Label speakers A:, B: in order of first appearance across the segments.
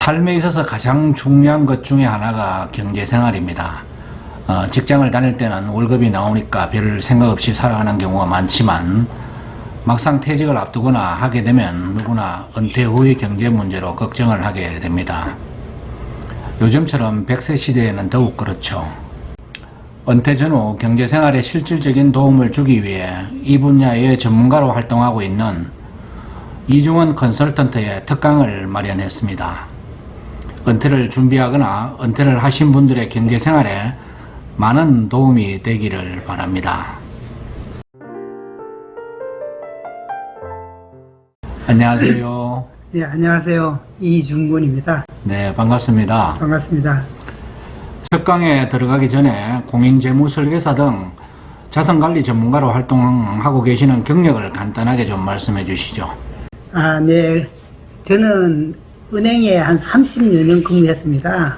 A: 삶에 있어서 가장 중요한 것 중에 하나가 경제생활입니다. 직장을 다닐 때는 월급이 나오니까 별 생각 없이 살아가는 경우가 많지만 막상 퇴직을 앞두거나 하게 되면 누구나 은퇴 후의 경제 문제로 걱정을 하게 됩니다. 요즘처럼 100세 시대에는 더욱 그렇죠. 은퇴 전후 경제생활에 실질적인 도움을 주기 위해 이 분야의 전문가로 활동하고 있는 이중원 컨설턴트의 특강을 마련했습니다. 은퇴를 준비하거나 은퇴를 하신 분들의 경제생활에 많은 도움이 되기를 바랍니다. 안녕하세요.
B: 네, 안녕하세요. 이중곤입니다.
A: 네, 반갑습니다.
B: 반갑습니다.
A: 특강에 들어가기 전에 공인재무설계사 등 자산관리 전문가로 활동하고 계시는 경력을 간단하게 좀 말씀해 주시죠.
B: 네. 저는 은행에 한 30여 년 근무했습니다.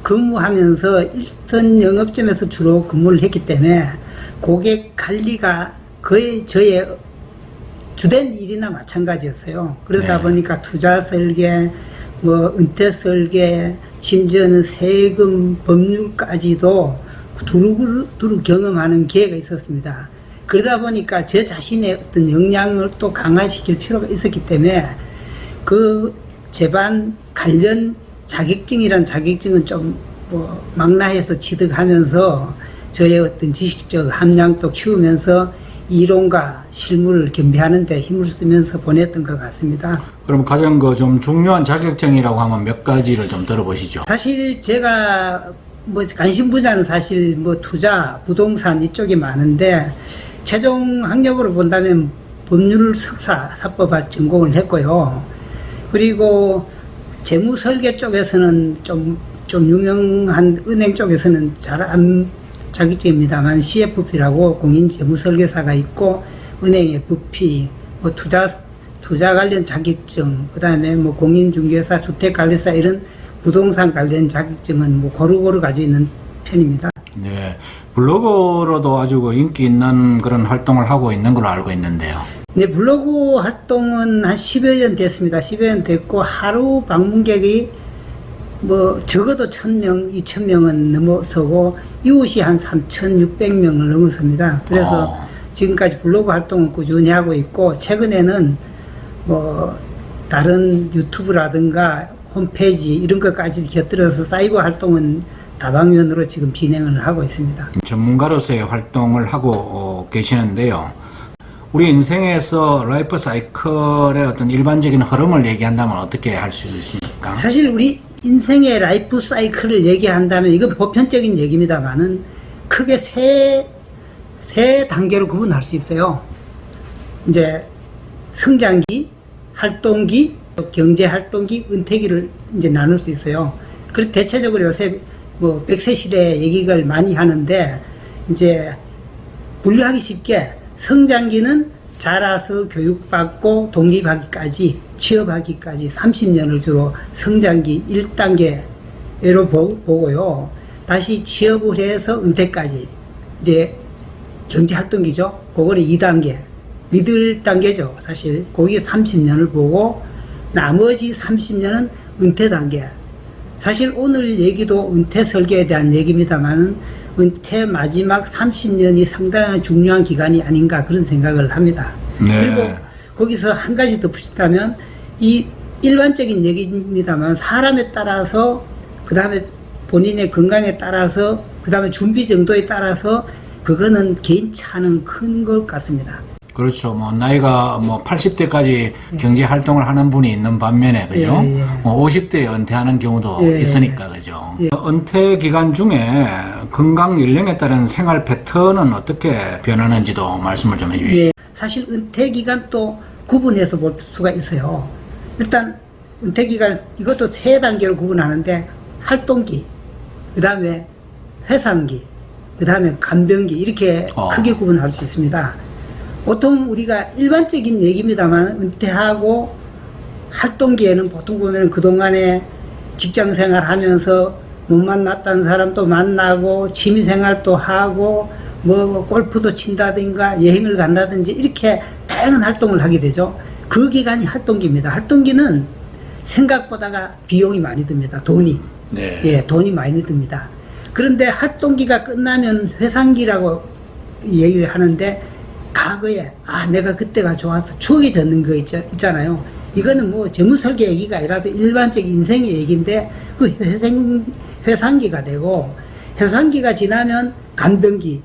B: 근무하면서 일선 영업점에서 주로 근무를 했기 때문에 고객 관리가 거의 저의 주된 일이나 마찬가지였어요. 그러다 보니까 투자 설계, 은퇴 설계, 심지어는 세금, 법률까지도 두루두루 경험하는 기회가 있었습니다. 그러다 보니까 제 자신의 어떤 역량을 또 강화시킬 필요가 있었기 때문에 그 재반 관련 자격증이란 자격증은 좀 망라해서 취득하면서 저의 어떤 지식적 함량도 키우면서 이론과 실무를 겸비하는 데 힘을 쓰면서 보냈던 것 같습니다.
A: 그럼 가장 좀 중요한 자격증이라고 하면 몇 가지를 좀 들어보시죠.
B: 사실 제가 관심 분야는 사실 투자, 부동산 이쪽이 많은데 최종 학력으로 본다면 법률 석사, 사법학 전공을 했고요. 그리고 재무설계 쪽에서는 좀 유명한 은행 쪽에서는 잘 안 자격증입니다만 CFP라고 공인재무설계사가 있고 은행의 부피, 투자 관련 자격증, 그 다음에 공인중개사, 주택관리사 이런 부동산 관련 자격증은 고루고루 가지고 있는 편입니다.
A: 네, 블로그로도 아주 인기 있는 그런 활동을 하고 있는 걸로 알고 있는데요.
B: 네, 블로그 활동은 한 10여 년 됐습니다. 10여 년 됐고 하루 방문객이 적어도 1000명, 2000명은 넘어서고 이웃이 한 3600명을 넘어섭니다. 그래서 지금까지 블로그 활동을 꾸준히 하고 있고 최근에는 다른 유튜브라든가 홈페이지 이런 것까지 곁들여서 사이버 활동은 다방면으로 지금 진행을 하고 있습니다.
A: 전문가로서의 활동을 하고 계시는데요. 우리 인생에서 라이프 사이클의 어떤 일반적인 흐름을 얘기한다면 어떻게 할 수 있습니까?
B: 사실 우리 인생의 라이프 사이클을 얘기한다면 이건 보편적인 얘기입니다만은 크게 세 단계로 구분할 수 있어요. 이제 성장기, 활동기, 경제 활동기, 은퇴기를 이제 나눌 수 있어요. 그리고 대체적으로 요새 100세 시대 얘기를 많이 하는데 이제 분류하기 쉽게 성장기는 자라서 교육받고 독립하기까지 취업하기까지 30년을 주로 성장기 1단계로 보고요. 다시 취업을 해서 은퇴까지 이제 경제활동기죠. 그거를 2단계 미들 단계죠. 사실 거기에 30년을 보고 나머지 30년은 은퇴 단계. 사실 오늘 얘기도 은퇴 설계에 대한 얘기입니다만 은퇴 마지막 30년이 상당히 중요한 기간이 아닌가 그런 생각을 합니다.
A: 네.
B: 그리고 거기서 한 가지 덧붙인다면 이 일반적인 얘기입니다만 사람에 따라서 그 다음에 본인의 건강에 따라서 그 다음에 준비 정도에 따라서 그거는 개인차는 큰 것 같습니다.
A: 그렇죠. 나이가 80대까지 경제 활동을 하는 분이 있는 반면에, 그죠? 50대에 은퇴하는 경우도 있으니까, 그죠? 은퇴 기간 중에 건강 연령에 따른 생활 패턴은 어떻게 변하는지도 말씀을 좀 해주시죠.
B: 사실 은퇴 기간 또 구분해서 볼 수가 있어요. 일단 은퇴 기간 이것도 세 단계로 구분하는데 활동기, 그 다음에 회상기, 그 다음에 간병기 이렇게 크게 구분할 수 있습니다. 보통 우리가 일반적인 얘기입니다만 은퇴하고 활동기에는 보통 보면 그동안에 직장생활 하면서 못 만났다는 사람도 만나고 취미생활도 하고 골프도 친다든가 여행을 간다든지 이렇게 다양한 활동을 하게 되죠. 그 기간이 활동기입니다. 활동기는 생각보다가 비용이 많이 듭니다. 돈이.
A: 네.
B: 예, 돈이 많이 듭니다. 그런데 활동기가 끝나면 회상기라고 얘기를 하는데, 과거에, 내가 그때가 좋아서 추억이 젖는 거 있잖아요. 이거는 뭐 재무설계 얘기가 아니라도 일반적인 인생의 얘기인데, 그 회상기가 되고, 회상기가 지나면 간병기,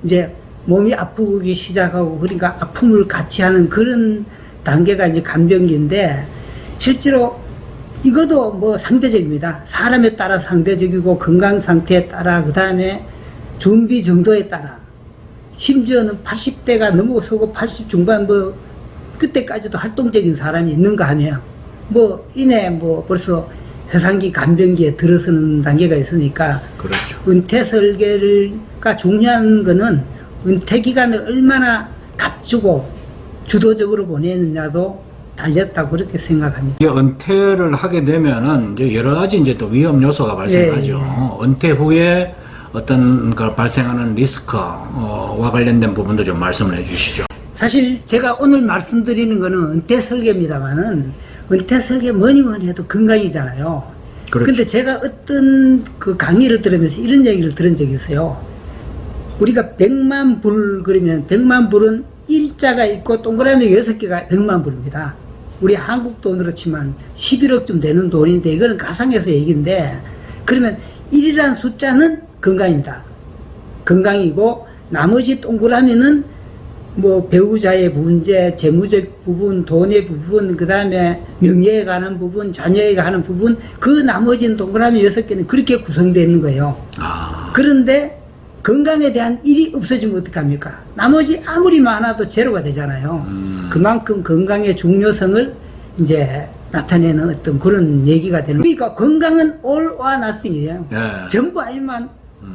B: 이제 몸이 아프기 시작하고, 그러니까 아픔을 같이 하는 그런 단계가 이제 간병기인데, 실제로 이것도 뭐 상대적입니다. 사람에 따라 상대적이고, 건강 상태에 따라, 그 다음에 준비 정도에 따라, 심지어는 80대가 넘어서고 80 중반 뭐 그때까지도 활동적인 사람이 있는가 하면 뭐 이내 뭐 벌써 회상기 간병기에 들어서는 단계가 있으니까,
A: 그렇죠.
B: 은퇴 설계가 중요한 거는 은퇴 기간을 얼마나 값주고 주도적으로 보내느냐도 달렸다고 그렇게 생각합니다.
A: 이게 은퇴를 하게 되면은 이제 여러 가지 이제 또 위험 요소가 발생하죠.
B: 예.
A: 은퇴 후에 어떤 그 발생하는 리스크와 관련된 부분도 좀 말씀을 해주시죠.
B: 사실 제가 오늘 말씀드리는 거는 은퇴 설계입니다만은, 은퇴 설계 뭐니 해도 건강이잖아요.
A: 그렇죠.
B: 근데 제가 어떤 그 강의를 들으면서 이런 얘기를 들은 적이 있어요. 우리가 100만 불 그러면 100만 불은 일자가 있고 동그라미 6개가 100만 불입니다. 우리 한국 돈으로 치면 11억쯤 되는 돈인데, 이거는 가상에서 얘기인데, 그러면 1이라는 숫자는 건강입니다. 건강이고, 나머지 동그라미는 뭐 배우자의 문제, 재무적 부분, 돈의 부분, 그 다음에 명예에 관한 부분, 자녀에 관한 부분, 그 나머지는 동그라미 6개는 그렇게 구성되어 있는 거예요. 그런데 건강에 대한 일이 없어지면 어떡합니까? 나머지 아무리 많아도 제로가 되잖아요. 그만큼 건강의 중요성을 이제 나타내는 어떤 그런 얘기가 되는. 그러니까 건강은 all or nothing이에요.
A: 네.
B: 전부 아니면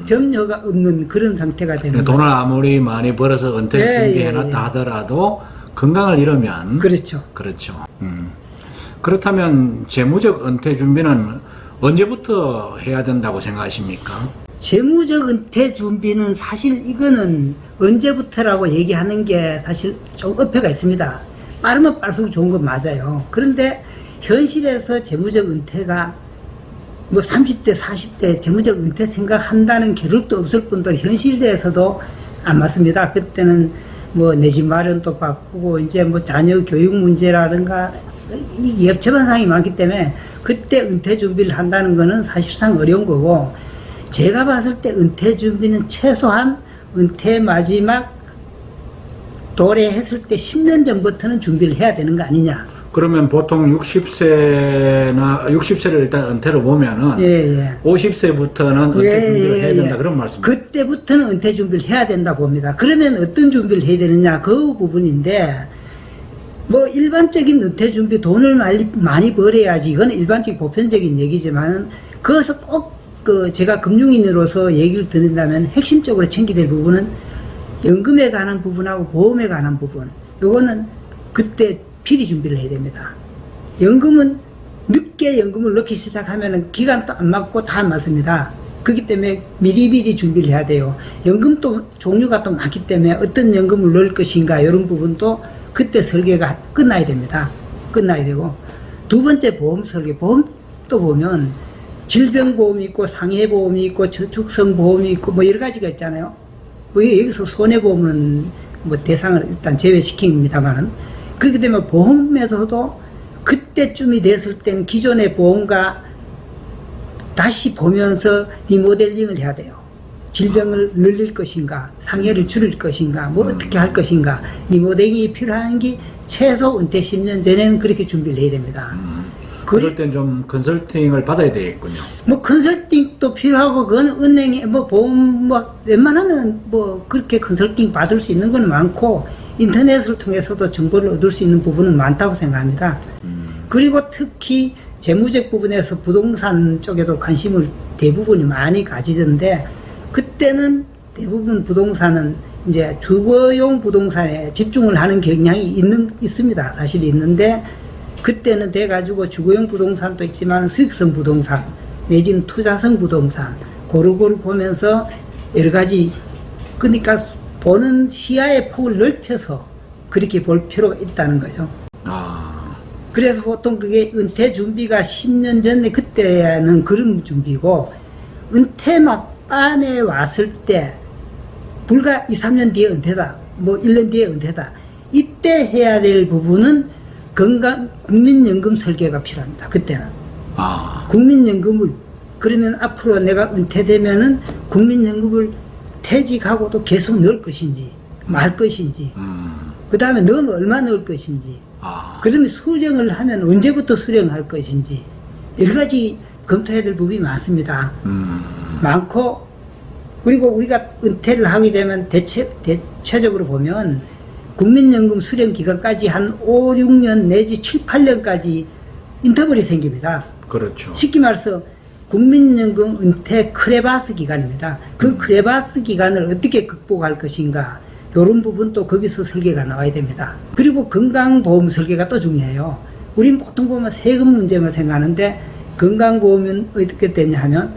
B: 점유가 없는 그런 상태가 되는
A: 돈을
B: 거죠.
A: 아무리 많이 벌어서 은퇴 준비해놨다 하더라도 건강을 잃으면
B: 그렇죠.
A: 그렇죠. 그렇다면 재무적 은퇴 준비는 언제부터 해야 된다고 생각하십니까?
B: 재무적 은퇴 준비는 사실 이거는 언제부터라고 얘기하는 게 사실 좀 어폐가 있습니다. 빠르면 빠를수록 좋은 건 맞아요. 그런데 현실에서 재무적 은퇴가 뭐 30대, 40대 재무적 은퇴 생각한다는 겨를도 없을 뿐더러 현실에서도 안 맞습니다. 그때는 뭐 내 집 마련도 바쁘고 이제 뭐 자녀 교육 문제라든가 이 여차반상이 많기 때문에 그때 은퇴 준비를 한다는 거는 사실상 어려운 거고, 제가 봤을 때 은퇴 준비는 최소한 은퇴 마지막 도래했을 때 10년 전부터는 준비를 해야 되는 거 아니냐.
A: 그러면 보통 60세를 일단 은퇴로 보면은
B: 예.
A: 50세부터는 은퇴 준비를 해야 된다 그런 말씀입니다.
B: 그때부터는 은퇴 준비를 해야 된다 봅니다. 그러면 어떤 준비를 해야 되느냐 그 부분인데, 뭐 일반적인 은퇴 준비 돈을 많이 벌어야지, 이건 일반적인 보편적인 얘기지만은 그것을 꼭 그 제가 금융인으로서 얘기를 드린다면 핵심적으로 챙겨야 될 부분은 연금에 관한 부분하고 보험에 관한 부분, 요거는 그때 필히 준비를 해야 됩니다. 연금은 늦게 연금을 넣기 시작하면은 기간도 안 맞고 다 안 맞습니다. 그렇기 때문에 미리미리 준비를 해야 돼요. 연금도 종류가 또 많기 때문에 어떤 연금을 넣을 것인가 이런 부분도 그때 설계가 끝나야 됩니다. 끝나야 되고, 두 번째 보험 설계, 보험도 보면 질병보험이 있고 상해보험이 있고 저축성보험이 있고 뭐 여러 가지가 있잖아요. 뭐 여기서 손해보험은 뭐 대상을 일단 제외시킵니다만은, 그렇게 되면 보험에서도 그때쯤이 됐을 땐 기존의 보험과 다시 보면서 리모델링을 해야 돼요. 질병을 늘릴 것인가, 상해를 줄일 것인가, 뭐 어떻게 할 것인가, 리모델링이 필요한 게 최소 은퇴 10년 전에는 그렇게 준비를 해야 됩니다.
A: 그럴 땐 좀 컨설팅을 받아야 되겠군요.
B: 뭐 컨설팅도 필요하고, 그건 은행에 뭐 보험 뭐 웬만하면 뭐 그렇게 컨설팅 받을 수 있는 건 많고, 인터넷을 통해서도 정보를 얻을 수 있는 부분은 많다고 생각합니다. 그리고 특히 재무적 부분에서 부동산 쪽에도 관심을 대부분이 많이 가지던데, 그때는 대부분 부동산은 이제 주거용 부동산에 집중을 하는 경향이 있습니다. 사실 있는데, 그때는 돼가지고 주거용 부동산도 있지만 수익성 부동산 내지는 투자성 부동산 고루고루 보면서 여러 가지, 그러니까 보는 시야의 폭을 넓혀서 그렇게 볼 필요가 있다는 거죠. 그래서 보통 그게 은퇴 준비가 10년 전에 그때는 그런 준비고, 은퇴 막반에 왔을 때 불과 2, 3년 뒤에 은퇴다, 뭐 1년 뒤에 은퇴다, 이때 해야 될 부분은 국민연금 설계가 필요합니다. 그때는 국민연금을, 그러면 앞으로 내가 은퇴되면은 국민연금을 퇴직하고도 계속 넣을 것인지 말 것인지, 그 다음에 넣으면 얼마 넣을 것인지, 그러면 수령을 하면 언제부터 수령할 것인지, 여러 가지 검토해야 될 부분이 많습니다. 많고, 그리고 우리가 은퇴를 하게 되면 대체적으로 보면 국민연금 수령 기간까지 한 5, 6년 내지 7, 8년까지 인터벌이 생깁니다.
A: 그렇죠.
B: 쉽게 말해서 국민연금 은퇴 크레바스 기간입니다. 그 크레바스 기간을 어떻게 극복할 것인가, 이런 부분도 거기서 설계가 나와야 됩니다. 그리고 건강보험 설계가 또 중요해요. 우린 보통 보면 세금 문제만 생각하는데, 건강보험은 어떻게 되냐 하면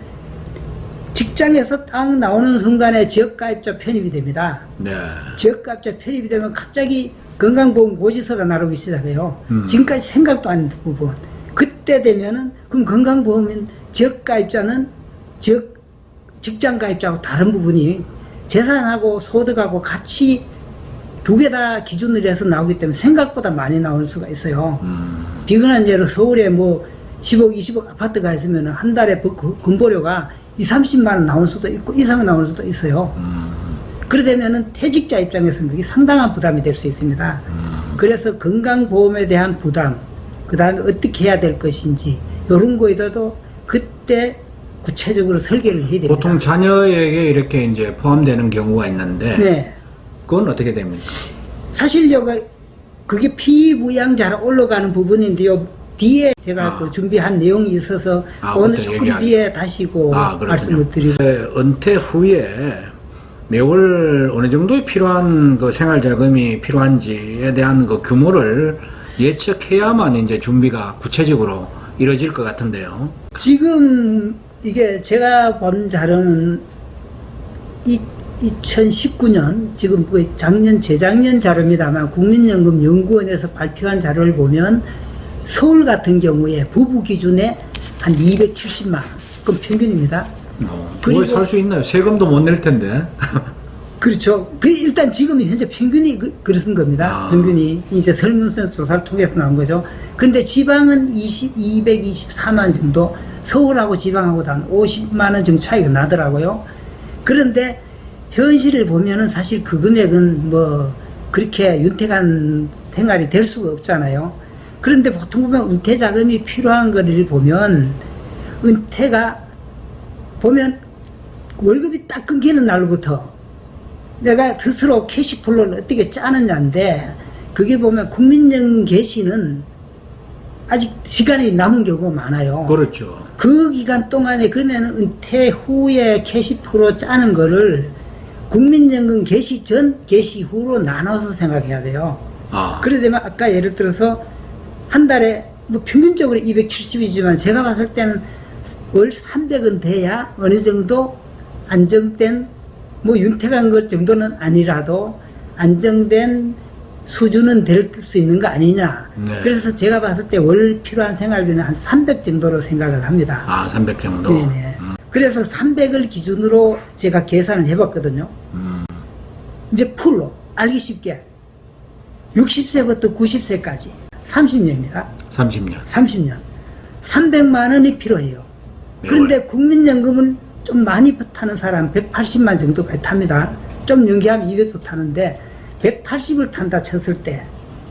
B: 직장에서 딱 나오는 순간에 지역가입자 편입이 됩니다.
A: 네.
B: 지역가입자 편입이 되면 갑자기 건강보험 고지서가 나오기 시작해요. 지금까지 생각도 안 했던 부분. 그때 되면은, 그럼 건강보험은 지역가입자는 직장가입자하고 다른 부분이 재산하고 소득하고 같이 두 개 다 기준으로 해서 나오기 때문에 생각보다 많이 나올 수가 있어요. 비근한 예로 서울에 뭐 10억, 20억 아파트가 있으면 한 달에 건보료가 2, 30만 원 나올 수도 있고 이상 나올 수도 있어요. 그러게 되면은 퇴직자 입장에서는 그게 상당한 부담이 될 수 있습니다. 그래서 건강보험에 대한 부담, 그 다음에 어떻게 해야 될 것인지, 이런 거에도 그때 구체적으로 설계를 해야 됩니다.
A: 보통 자녀에게 이렇게 이제 포함되는 경우가 있는데,
B: 네.
A: 그건 어떻게 됩니까?
B: 사실 그게 피부양자로 올라가는 부분인데요. 뒤에 제가 그 준비한 내용이 있어서 오늘 조금 뒤에 다시고 말씀을 드리고.
A: 은퇴 후에 매월 어느 정도의 필요한 그 생활 자금이 필요한지에 대한 그 규모를 예측해야만 이제 준비가 구체적으로 이루어질 것 같은데요.
B: 지금 이게 제가 본 자료는 2019년, 지금 재작년 자료입니다만 국민연금 연구원에서 발표한 자료를 보면 서울 같은 경우에 부부 기준에 한 270만 원, 그건 평균입니다.
A: 그걸 살 수 있나요? 세금도 못 낼 텐데.
B: 그렇죠. 일단 지금 현재 평균이 그런 겁니다. 평균이 이제 설문조사 조사를 통해서 나온 거죠. 근데 지방은 224만 정도, 서울하고 지방하고 한 50만 원 정도 차이가 나더라고요. 그런데 현실을 보면은 사실 그 금액은 뭐 그렇게 윤택한 생활이 될 수가 없잖아요. 그런데 보통 보면 은퇴 자금이 필요한 거를 보면, 은퇴가 보면 월급이 딱 끊기는 날부터 내가 스스로 캐시플로를 어떻게 짜느냐인데, 그게 보면 국민연금 개시는 아직 시간이 남은 경우가 많아요.
A: 그렇죠.
B: 그 기간 동안에 그러면 은퇴 후에 캐시플로 짜는 거를 국민연금 개시 전, 개시 후로 나눠서 생각해야 돼요. 그래 되면 아까 예를 들어서 한 달에 뭐 평균적으로 270이지만 제가 봤을 때는 월 300은 돼야 어느 정도 안정된, 뭐 윤택한 것 정도는 아니라도 안정된 수준은 될 수 있는 거 아니냐.
A: 네.
B: 그래서 제가 봤을 때 월 필요한 생활비는 한 300 정도로 생각을 합니다.
A: 300 정도?
B: 네네. 그래서 300을 기준으로 제가 계산을 해봤거든요. 이제 풀로 알기 쉽게 60세부터 90세까지 30년입니다.
A: 30년.
B: 30년. 300만 원이 필요해요. 그런데 국민연금은 좀 많이 타는 사람 180만 정도까지 탑니다. 좀 연기하면 200도 타는데 180을 탄다 쳤을 때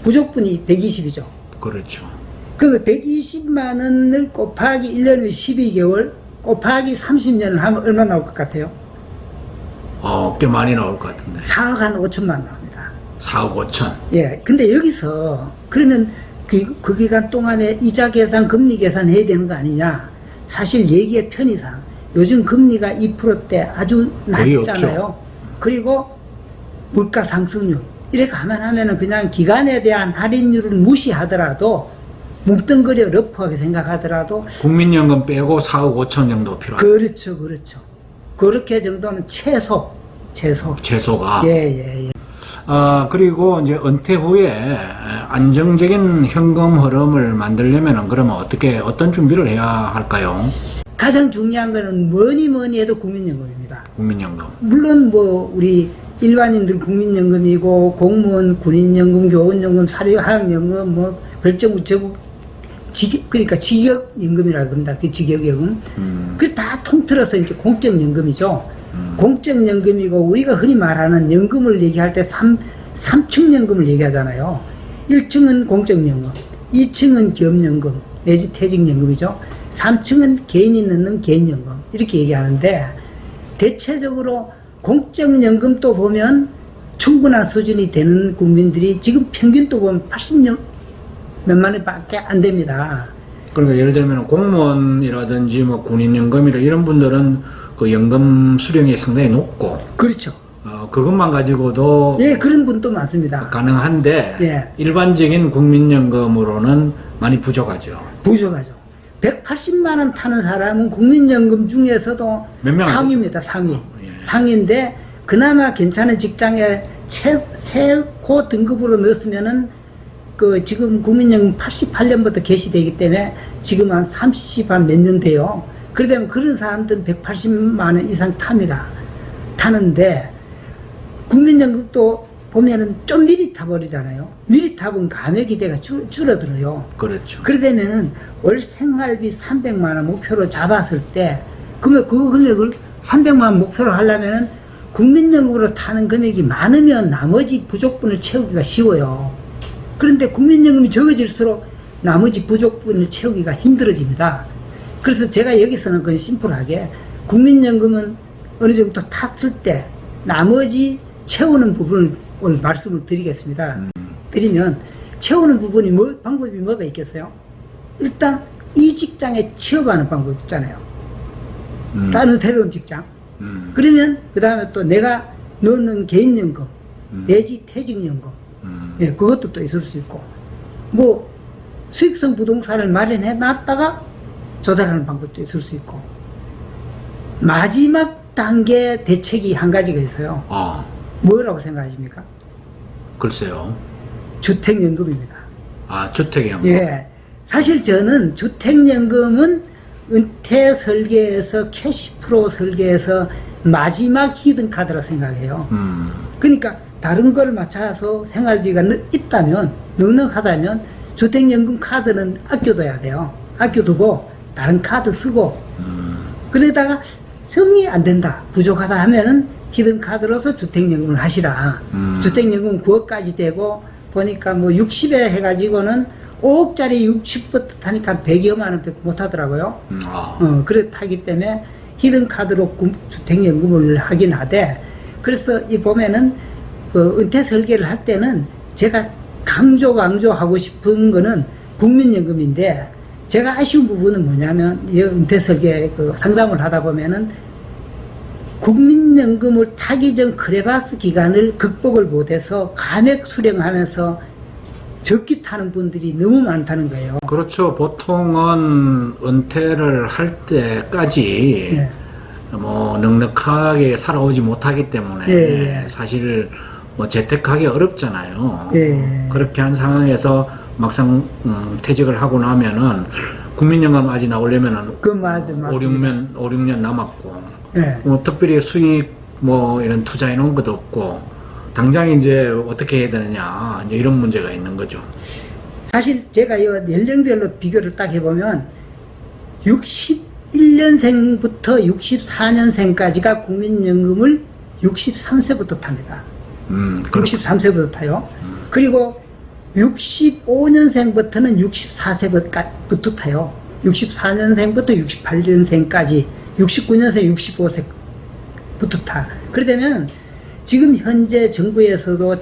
B: 부족분이 120이죠.
A: 그렇죠.
B: 그러면 120만 원을 곱하기 1년에 12개월 곱하기 30년을 하면 얼마 나올 것 같아요?
A: 꽤 많이 나올 것 같은데.
B: 4억 한 5천만 나옵니다.
A: 4억 5천.
B: 예. 근데 여기서 그러면 그 기간 동안에 이자 계산, 금리 계산 해야 되는 거 아니냐? 사실 얘기의 편의상 요즘 금리가 2%대 아주 낮잖아요. 그리고 물가 상승률 이렇게 감안하면은 그냥 기간에 대한 할인율을 무시하더라도 뭉뚱그려 러프하게 생각하더라도
A: 국민연금 빼고 4억 5천 정도 필요하다.
B: 그렇죠, 그렇죠. 그렇게 정도는 최소가.
A: 최소가.
B: 예.
A: 그리고 이제 은퇴 후에 안정적인 현금 흐름을 만들려면은 그러면 어떤 준비를 해야 할까요?
B: 가장 중요한 거는 뭐니 해도 국민연금입니다.
A: 국민연금.
B: 물론 뭐 우리 일반인들 국민연금이고 공무원 군인연금, 교원연금, 사립화학연금, 뭐 별정우체국 그러니까 직역연금이라고 합니다. 그 직역연금. 그 다 통틀어서 이제 공적연금이죠. 공적연금이고 우리가 흔히 말하는 연금을 얘기할 때 3층 연금을 얘기하잖아요. 1층은 공적연금, 2층은 기업연금 내지 퇴직연금이죠. 3층은 개인이 넣는 개인연금 이렇게 얘기하는데 대체적으로 공적연금도 보면 충분한 수준이 되는 국민들이 지금 평균도 보면 80몇 만 원밖에 안 됩니다.
A: 그러니까 예를 들면 공무원이라든지 뭐 군인연금이라 이런 분들은 그 연금 수령이 상당히 높고
B: 그렇죠.
A: 그것만 가지고도
B: 예, 그런 분도 많습니다.
A: 가능한데
B: 예.
A: 일반적인 국민연금으로는 많이 부족하죠.
B: 부족하죠. 180만 원 타는 사람은 국민연금 중에서도
A: 몇 명?
B: 상위입니다. 상위.
A: 예.
B: 상위인데 그나마 괜찮은 직장에 최고 등급으로 넣었으면은 그 지금 국민연금 88년부터 개시되기 때문에 지금 한 30 한 몇 년 돼요. 그러면 그런 사람들은 180만 원 이상 탑니다. 타는데 국민연금도 보면은 좀 미리 타버리잖아요. 미리 타면 감액 기대가 줄어들어요.
A: 그렇죠.
B: 그러려면은 월 생활비 300만 원 목표로 잡았을 때 그러면 그 금액을 300만 원 목표로 하려면은 국민연금으로 타는 금액이 많으면 나머지 부족분을 채우기가 쉬워요. 그런데 국민연금이 적어질수록 나머지 부족분을 채우기가 힘들어집니다. 그래서 제가 여기서는 그건 심플하게 국민연금은 어느 정도 탔을 때 나머지 채우는 부분을 오늘 말씀을 드리겠습니다. 드리면 채우는 부분이 방법이 뭐가 있겠어요? 일단 이 직장에 취업하는 방법이 있잖아요. 다른 새로운 직장. 그러면 그 다음에 또 내가 넣는 개인연금 내지 퇴직연금 예, 그것도 또 있을 수 있고 뭐 수익성 부동산을 마련해 놨다가 조달하는 방법도 있을 수 있고 마지막 단계 대책이 한 가지가 있어요. 뭐라고 생각하십니까?
A: 글쎄요.
B: 주택연금입니다.
A: 주택연금.
B: 예. 사실 저는 주택연금은 은퇴 설계에서 캐시프로 설계에서 마지막 히든카드라 생각해요. 그러니까 다른 걸 맞춰서 생활비가 있다면 넉넉하다면 주택연금 카드는 아껴둬야 돼요. 아껴두고 다른 카드 쓰고 그러다가 성이 안 된다 부족하다 하면은 히든카드로서 주택연금을 하시라. 주택연금 9억까지 되고 보니까 뭐 60에 해가지고는 5억짜리 60부터 타니까 100여만 원밖에 못 하더라고요. 그래 타기 때문에 히든카드로 주택연금을 하긴 하되 그래서 이 보면은 그 은퇴 설계를 할 때는 제가 강조하고 싶은 거는 국민연금인데 제가 아쉬운 부분은 뭐냐면 이 은퇴 설계 그 상담을 하다 보면은 국민연금을 타기 전 크레바스 기간을 극복을 못해서 감액 수령하면서 적기 타는 분들이 너무 많다는 거예요.
A: 그렇죠. 보통은 은퇴를 할 때까지
B: 예.
A: 뭐 넉넉하게 살아오지 못하기 때문에
B: 예.
A: 사실 뭐 재택하기 어렵잖아요.
B: 예.
A: 그렇게 한 상황에서 막상 퇴직을 하고 나면은 국민연금까지 나오려면은
B: 그 맞습니다.
A: 5, 6년 남았고
B: 예.
A: 뭐 특별히 수익 뭐 이런 투자해 놓은 것도 없고 당장 이제 어떻게 해야 되느냐 이제 이런 문제가 있는 거죠.
B: 사실 제가 이 연령별로 비교를 딱 해보면 61년생부터 64년생까지가 국민연금을 63세부터 탑니다. 63세부터 타요. 그리고 65년생부터는 64세부터 타요. 64년생부터 68년생까지 69년생 65세부터 타. 그러면 지금 현재 정부에서도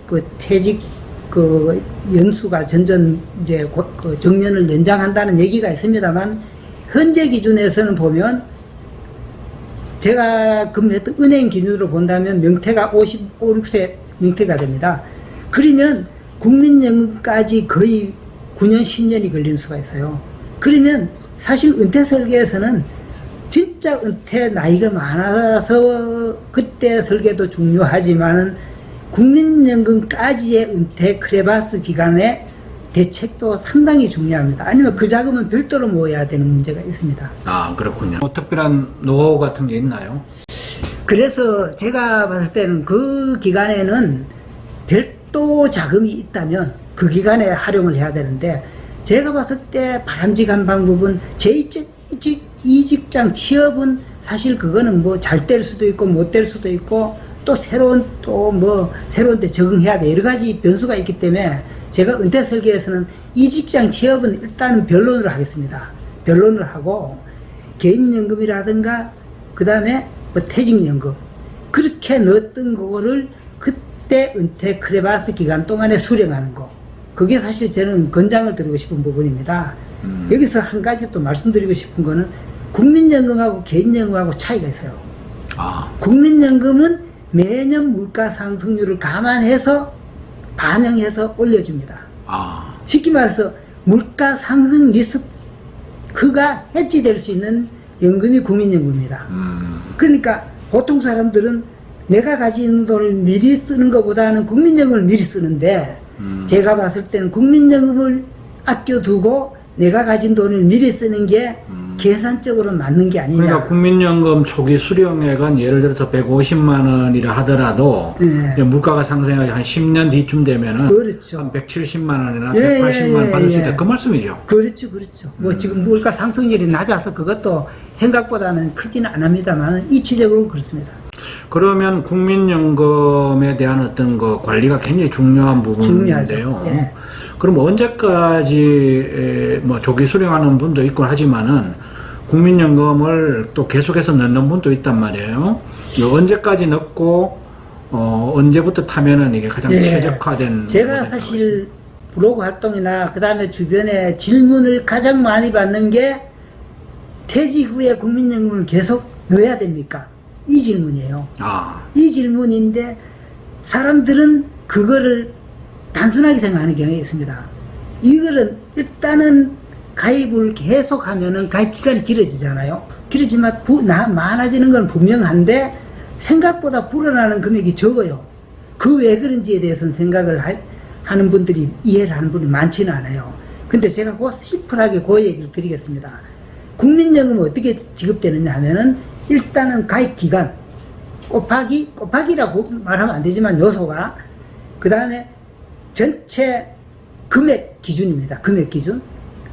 B: 그 퇴직 그 연수가 점점 이제 그 정년을 연장한다는 얘기가 있습니다만 현재 기준에서는 보면 제가 근무했던 은행 기준으로 본다면 명퇴가 55, 6세 명퇴가 됩니다. 그러면 국민연금까지 거의 9년, 10년이 걸리는 수가 있어요. 그러면 사실 은퇴 설계에서는 진짜 은퇴 나이가 많아서 그때 설계도 중요하지만은 국민연금까지의 은퇴 크레바스 기간의 대책도 상당히 중요합니다. 아니면 그 자금은 별도로 모아야 되는 문제가 있습니다.
A: 아, 그렇군요. 뭐 특별한 노하우 같은 게 있나요?
B: 그래서 제가 봤을 때는 그 기간에는 별도 자금이 있다면 그 기간에 활용을 해야 되는데, 제가 봤을 때 바람직한 방법은 이 직장 취업은 사실 그거는 뭐 잘 될 수도 있고 못 될 수도 있고 또 새로운 데 적응해야 돼, 여러 가지 변수가 있기 때문에 제가 은퇴 설계에서는 이 직장 취업은 일단 변론을 하겠습니다. 변론을 하고 개인연금이라든가 그 다음에 뭐 퇴직연금 그렇게 넣었던 거를 그때 은퇴 크레바스 기간 동안에 수령하는 거, 그게 사실 저는 권장을 드리고 싶은 부분입니다. 여기서 한 가지 또 말씀드리고 싶은 거는 국민연금하고 개인연금하고 차이가 있어요. 국민연금은 매년 물가 상승률을 감안해서 반영해서 올려줍니다. 쉽게 말해서 물가 상승 리스크가 해지될 수 있는 연금이 국민연금입니다. 그러니까 보통 사람들은 내가 가진 돈을 미리 쓰는 것보다는 국민연금을 미리 쓰는데, 제가 봤을 때는 국민연금을 아껴두고 내가 가진 돈을 미리 쓰는 게 계산적으로 맞는 게 아니냐.
A: 그러니까 국민연금 초기 수령액은 예를 들어서 150만 원이라 하더라도
B: 네.
A: 물가가 상승해서 한 10년 뒤쯤 되면은
B: 그렇죠.
A: 한 170만 원이나 180만 원 받을 수 있다. 그 말씀이죠.
B: 그렇죠. 뭐 지금 물가 상승률이 낮아서 그것도 생각보다는 크지는 않습니다만 이치적으로 그렇습니다.
A: 그러면 국민연금에 대한 어떤 그 관리가 굉장히 중요한 부분인데요.
B: 중요하죠. 예.
A: 그럼 언제까지 뭐 조기 수령하는 분도 있고 하지만은 국민연금을 또 계속해서 넣는 분도 있단 말이에요. 언제까지 넣고 언제부터 타면은 이게 가장 최적화된?
B: 제가 사실 블로그 활동이나 그 다음에 주변에 질문을 가장 많이 받는 게 퇴직 후에 국민연금을 계속 넣어야 됩니까? 이 질문이에요. 이 질문인데 사람들은 그거를 단순하게 생각하는 경향이 있습니다. 이거는 일단은 가입을 계속하면은 가입 기간이 길어지잖아요. 길어지면 많아지는 건 분명한데 생각보다 불어나는 금액이 적어요. 그 왜 그런지에 대해서는 생각을 하는 분들이, 이해를 하는 분이 많지는 않아요. 근데 제가 심플하게 그 얘기를 드리겠습니다. 국민연금은 어떻게 지급되느냐 하면은 일단은 가입 기간 곱하기라고 말하면 안 되지만 요소가, 그 다음에 전체 금액 기준입니다. 금액 기준.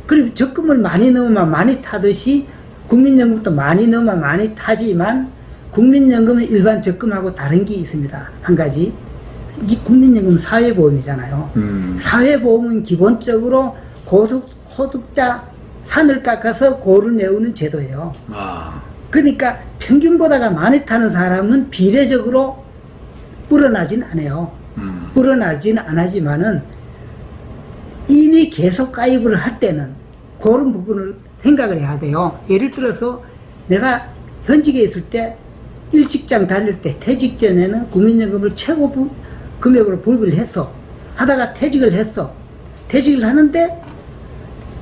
B: 그리고 적금을 많이 넣으면 많이 타듯이 국민연금도 많이 넣으면 많이 타지만 국민연금은 일반 적금하고 다른 게 있습니다. 한 가지. 이게 국민연금 사회보험이잖아요. 사회보험은 기본적으로 소득자 산을 깎아서 고를 메우는 제도예요. 그러니까 평균보다가 많이 타는 사람은 비례적으로 불어나진 않아요. 불어나지는 않지만은 이미 계속 가입을 할 때는 그런 부분을 생각을 해야 돼요. 예를 들어서 내가 현직에 있을 때 일직장 다닐 때 퇴직 전에는 국민연금을 최고 금액으로 부입을 했어. 하다가 퇴직을 했어. 퇴직을 하는데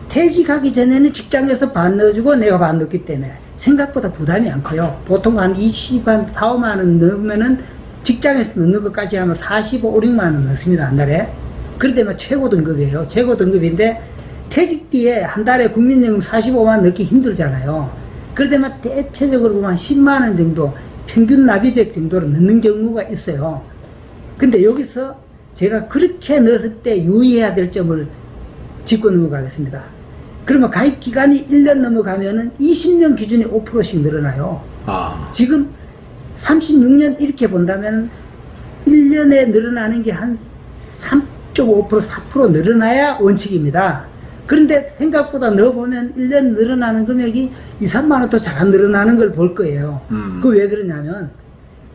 B: 퇴직하기 전에는 직장에서 반 넣어주고 내가 반 넣기 때문에 생각보다 부담이 안 커요. 보통 한 4, 5만 원 넣으면은 직장에서 넣는 것까지 하면 45, 6만 원 넣습니다. 한 달에. 그러다면 최고 등급이에요. 최고 등급인데 퇴직 뒤에 한 달에 국민연금 45만 원 넣기 힘들잖아요. 그러다면 대체적으로 보면 10만 원 정도, 평균 납입액 정도로 넣는 경우가 있어요. 근데 여기서 제가 그렇게 넣었을 때 유의해야 될 점을 짚고 넘어가겠습니다. 그러면 가입 기간이 1년 넘어가면은 20년 기준이 5%씩 늘어나요. 지금 36년 이렇게 본다면 1년에 늘어나는 게 한 3.5%, 4% 늘어나야 원칙입니다. 그런데 생각보다 넣어보면 1년 늘어나는 금액이 2, 3만 원 더 잘 안 늘어나는 걸 볼 거예요. 그 왜 그러냐면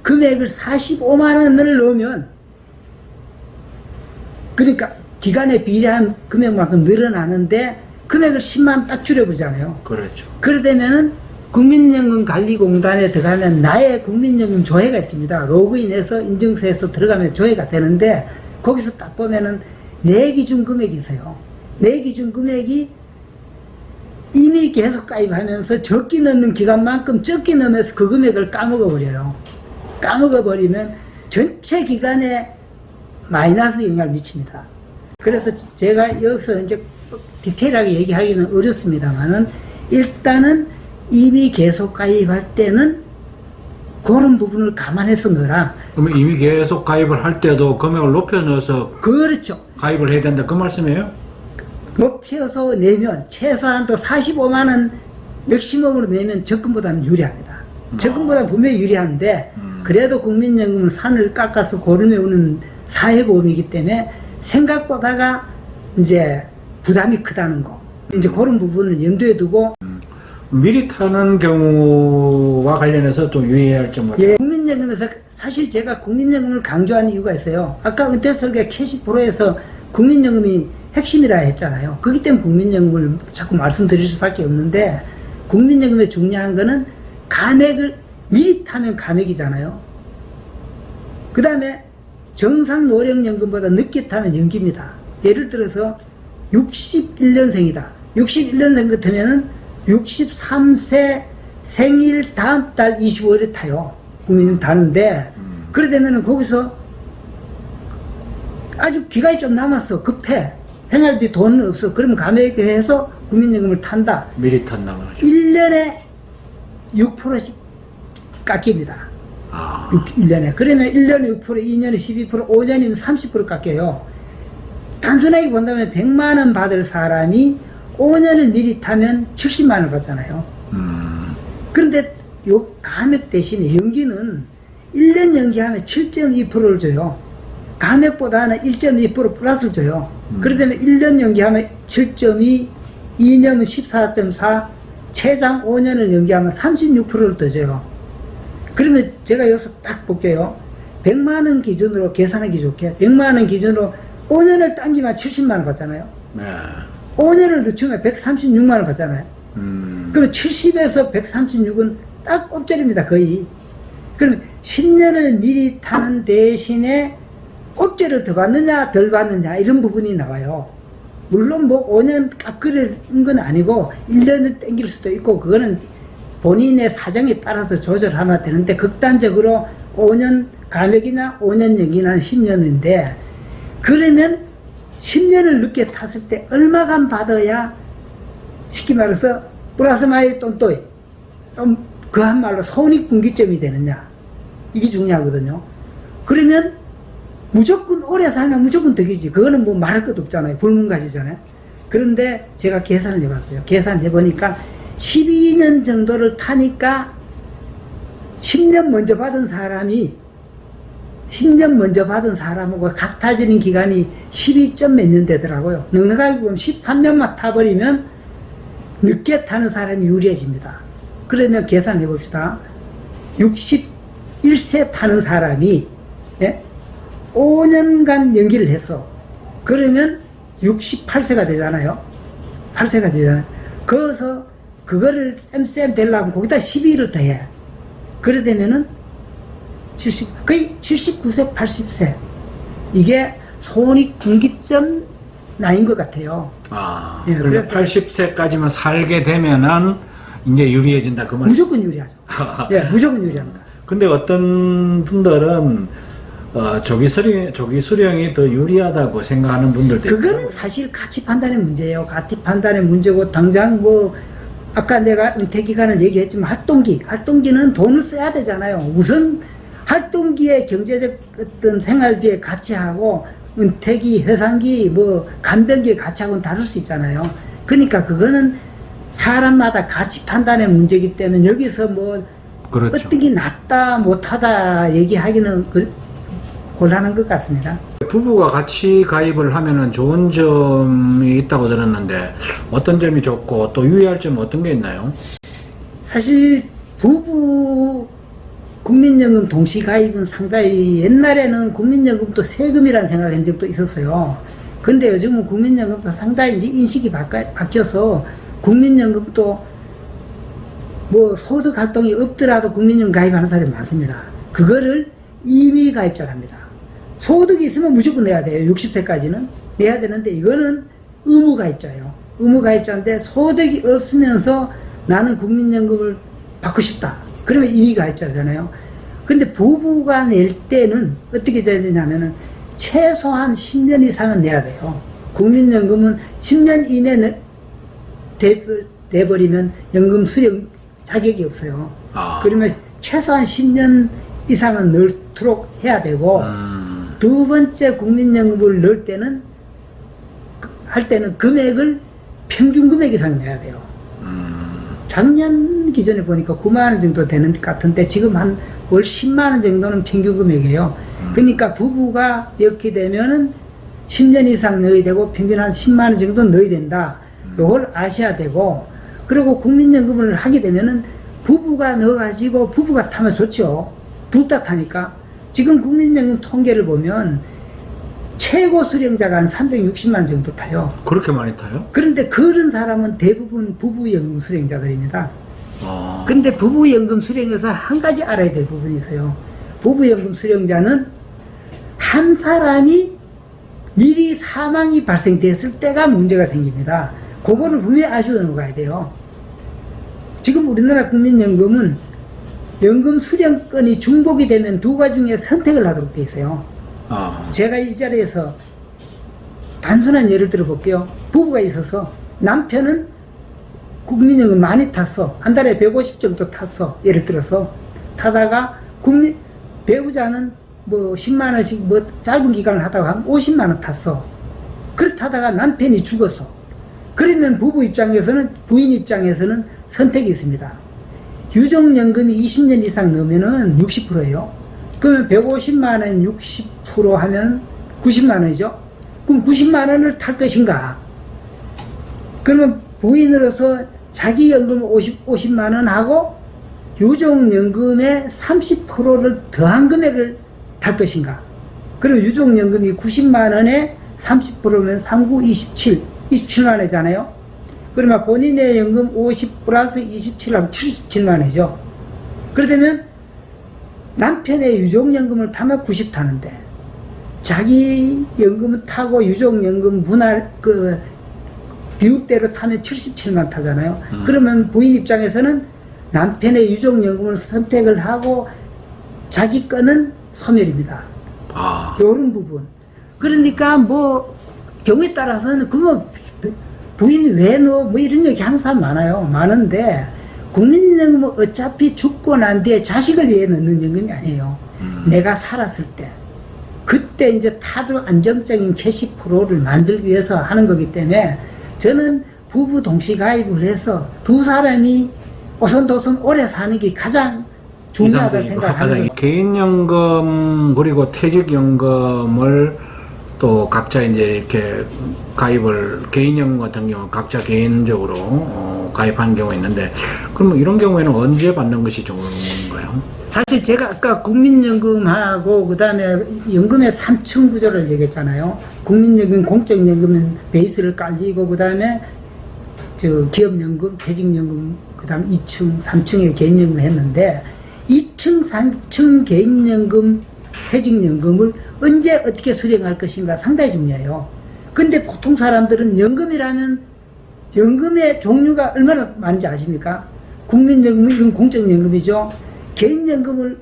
B: 금액을 45만 원을 넣으면, 그러니까 기간에 비례한 금액만큼 늘어나는데 금액을 10만 원 딱 줄여보잖아요.
A: 그렇죠.
B: 그러다면은 국민연금관리공단에 들어가면 나의 국민연금 조회가 있습니다. 로그인해서 인증서에서 들어가면 조회가 되는데 거기서 딱 보면은 내 기준 금액이 있어요. 내 기준 금액이 이미 계속 가입하면서 적게 넣는 기간만큼 적게 넣으면서 그 금액을 까먹어 버려요. 까먹어 버리면 전체 기간에 마이너스 영향을 미칩니다. 그래서 제가 여기서 이제 디테일하게 얘기하기는 어렵습니다만은 일단은 이미 계속 가입할 때는 그런 부분을 감안해서 넣어라.
A: 그러면 이미 계속 가입을 할 때도 금액을 높여 넣어서
B: 그렇죠.
A: 가입을 해야 된다 그 말씀이에요?
B: 높여서 내면 최소한 또 45만원 맥시멈으로 내면 적금보다는 유리합니다. 적금보다는 분명히 유리한데 그래도 국민연금은 산을 깎아서 고를 메우는 사회보험이기 때문에 생각보다가 이제 부담이 크다는 거. 이제 그런 부분을 염두에 두고
A: 미리 타는 경우와 관련해서 또 유의해야 할 점은
B: 예, 국민연금에서 사실 제가 국민연금을 강조하는 이유가 있어요. 아까 은퇴설계 캐시 프로에서 국민연금이 핵심이라 했잖아요. 그렇기 때문에 국민연금을 자꾸 말씀드릴 수밖에 없는데 국민연금의 중요한 거는 감액을 미리 타면 감액이잖아요. 그 다음에 정상 노령연금보다 늦게 타면 연기입니다. 예를 들어서 61년생이다. 61년생 같으면은 63세 생일 다음 달 25일에 타요. 국민연금 타는데 그래 되면은 거기서 아주 기간이 좀 남았어. 급해. 생활비 돈은 없어. 그러면 감액해서 국민연금을 탄다.
A: 미리 탄다 말이죠.
B: 1년에 6%씩 깎입니다.
A: 아.
B: 1년에. 그러면 1년에 6%, 2년에 12%, 5년이면 30% 깎여요. 단순하게 본다면 100만원 받을 사람이 5년을 미리 타면 70만원 받잖아요. 그런데 요 감액 대신에 연기는 1년 연기하면 7.2%를 줘요. 감액보다는 1.2% 플러스를 줘요. 그러다면 1년 연기하면 7.2, 2년은 14.4, 최장 5년을 연기하면 36%를 더 줘요. 그러면 제가 여기서 딱 볼게요. 100만원 기준으로 계산하기 좋게 100만원 기준으로 5년을 당기면 70만원 받잖아요.
A: 네.
B: 5년을 늦추면 136만원 받잖아요. 그럼 70에서 136은 딱 꼽절입니다. 거의. 그럼 10년을 미리 타는 대신에 꼽절을 더 받느냐 덜 받느냐 이런 부분이 나와요. 물론 뭐 5년 깎으려는 건 아니고 1년은 땡길 수도 있고 그거는 본인의 사정에 따라서 조절하면 되는데 극단적으로 5년 감액이나 5년 연기나 10년인데 그러면 10년을 늦게 탔을 때 얼마간 받아야 쉽게 말해서 플러스 마이 똔또이 좀 그 한말로 손익분기점이 되느냐 이게 중요하거든요. 그러면 무조건 오래 살면 무조건 덕이지. 그거는 뭐 말할 것도 없잖아요. 불문가지잖아요. 그런데 제가 계산을 해봤어요. 계산해보니까 12년 정도를 타니까 10년 먼저 받은 사람이 10년 먼저 받은 사람하고 같아지는 기간이 12점 몇 년 되더라고요. 넉넉하게 보면 13년만 타버리면 늦게 타는 사람이 유리해집니다. 그러면 계산해 봅시다. 61세 타는 사람이 예? 5년간 연기를 했어. 그러면 68세가 되잖아요. 8세가 되잖아요. 거기서 그거를 쌤 되려면 거기다 12를 더해. 그래 되면은 거의 79세, 80세. 이게 손익분기점 나인 것 같아요.
A: 아,
B: 예,
A: 그러면
B: 그래서
A: 80세까지만 살게 되면은 이제 유리해진다 그 말.
B: 무조건 유리하죠. 예, 무조건 유리합니다.
A: 근데 어떤 분들은 조기 수령이 더 유리하다고 생각하는 분들도
B: 그거는
A: 있고.
B: 사실 가치 판단의 문제예요. 가치 판단의 문제고 당장 뭐 아까 내가 은퇴 기간을 얘기했지만 활동기는 돈을 써야 되잖아요. 우선 활동기의 경제적 어떤 생활비의 가치하고 은퇴기, 회상기, 뭐 간병기의 가치하고는 다를 수 있잖아요. 그러니까 그거는 사람마다 가치 판단의 문제이기 때문에 여기서 뭐
A: 그렇죠.
B: 어떤 게 낫다 못하다 얘기하기는 곤란한 것 같습니다.
A: 부부가 같이 가입을 하면은 좋은 점이 있다고 들었는데 어떤 점이 좋고 또 유의할 점은 어떤 게 있나요?
B: 사실 부부 국민연금 동시 가입은 상당히 옛날에는 국민연금도 세금이라는 생각한 적도 있었어요. 근데 요즘은 국민연금도 상당히 이제 인식이 바뀌어서 국민연금도 뭐 소득 활동이 없더라도 국민연금 가입하는 사람이 많습니다. 그거를 임의 가입자랍니다. 소득이 있으면 무조건 내야 돼요. 60세까지는 내야 되는데 이거는 의무 가입자예요. 의무 가입자인데 소득이 없으면서 나는 국민연금을 받고 싶다. 그러면 임의 가입자잖아요. 근데 부부가 낼 때는 어떻게 해야 되냐면은 최소한 10년 이상은 내야 돼요. 국민연금은 10년 이내 내버리면 연금 수령 자격이 없어요. 그러면 최소한 10년 이상은 넣도록 해야 되고, 두 번째 국민연금을 넣을 때는, 할 때는 금액을 평균 금액 이상 내야 돼요. 작년 기준에 보니까 9만원 정도 되는 것 같은데, 지금 한 월 10만원 정도는 평균 금액이에요. 그러니까 부부가 이렇게 되면은 10년 이상 넣어야 되고, 평균 한 10만원 정도 넣어야 된다. 요걸 아셔야 되고, 그리고 국민연금을 하게 되면은 부부가 넣어가지고 부부가 타면 좋죠. 둘 다 타니까. 지금 국민연금 통계를 보면 최고 수령자가 한 360만 정도 타요.
A: 그렇게 많이 타요?
B: 그런데 그런 사람은 대부분 부부연금 수령자들입니다. 근데 부부연금 수령에서 한 가지 알아야 될 부분이 있어요. 부부연금 수령자는 한 사람이 미리 사망이 발생됐을 때가 문제가 생깁니다. 그거를 분명히 아시고 넘어가야 돼요. 지금 우리나라 국민연금은 연금 수령권이 중복이 되면 두 가지 중에 선택을 하도록 돼 있어요. 제가 이 자리에서 단순한 예를 들어 볼게요. 부부가 있어서 남편은 국민연금 많이 탔어. 한 달에 150 정도 탔어. 예를 들어서 타다가 배우자는 뭐 10만 원씩 뭐 짧은 기간을 하다가 한 50만 원 탔어. 그렇다다가 남편이 죽었어. 그러면 부부 입장에서는, 부인 입장에서는 선택이 있습니다. 유족연금이 20년 이상 넣으면은 60%예요. 그러면 150만 원 60% 하면 90만 원이죠. 그럼 90만 원을 탈 것인가? 그러면 부인으로서 자기 연금 50만 원 하고 유족연금의 30%를 더한 금액을 탈 것인가? 그럼 유족연금이 90만 원에 30%면 39, 27만 원이잖아요. 그러면 본인의 연금 50 플러스 27하면 77만 원이죠. 그러면 남편의 유족연금을 타면 90 타는데, 자기 연금을 타고 유족연금 분할 비율대로 타면 77만 타잖아요. 그러면 부인 입장에서는 남편의 유족연금을 선택을 하고 자기 거는 소멸입니다. 요런 부분. 그러니까 뭐 경우에 따라서는 그러면 부인 왜 넣어? 뭐 이런 얘기 항상 많아요. 많은데 국민연금은 어차피 죽고 난 뒤에 자식을 위해 넣는 연금이 아니에요. 내가 살았을 때 그때 이제 타도 안정적인 캐시 프로를 만들기 위해서 하는 거기 때문에 저는 부부 동시 가입을 해서 두 사람이 오손도손 오래 사는 게 가장 중요하다 생각하는 거예요.
A: 개인연금 그리고 퇴직연금을 또 각자 이제 이렇게 가입을, 개인연금 같은 경우 각자 개인적으로 가입하는 경우가 있는데, 그러면 이런 경우에는 언제 받는 것이 좋은가요?
B: 사실 제가 아까 국민연금하고 그 다음에 연금의 3층 구조를 얘기했잖아요. 국민연금, 공적연금은 베이스를 깔리고 그 다음에 기업연금, 퇴직연금, 그 다음 2층, 3층에 개인연금을 했는데 2층, 3층 개인연금, 퇴직연금을 언제 어떻게 수령할 것인가 상당히 중요해요. 근데 보통 사람들은 연금이라면 연금의 종류가 얼마나 많은지 아십니까? 국민연금은 이건 공적연금이죠. 개인연금을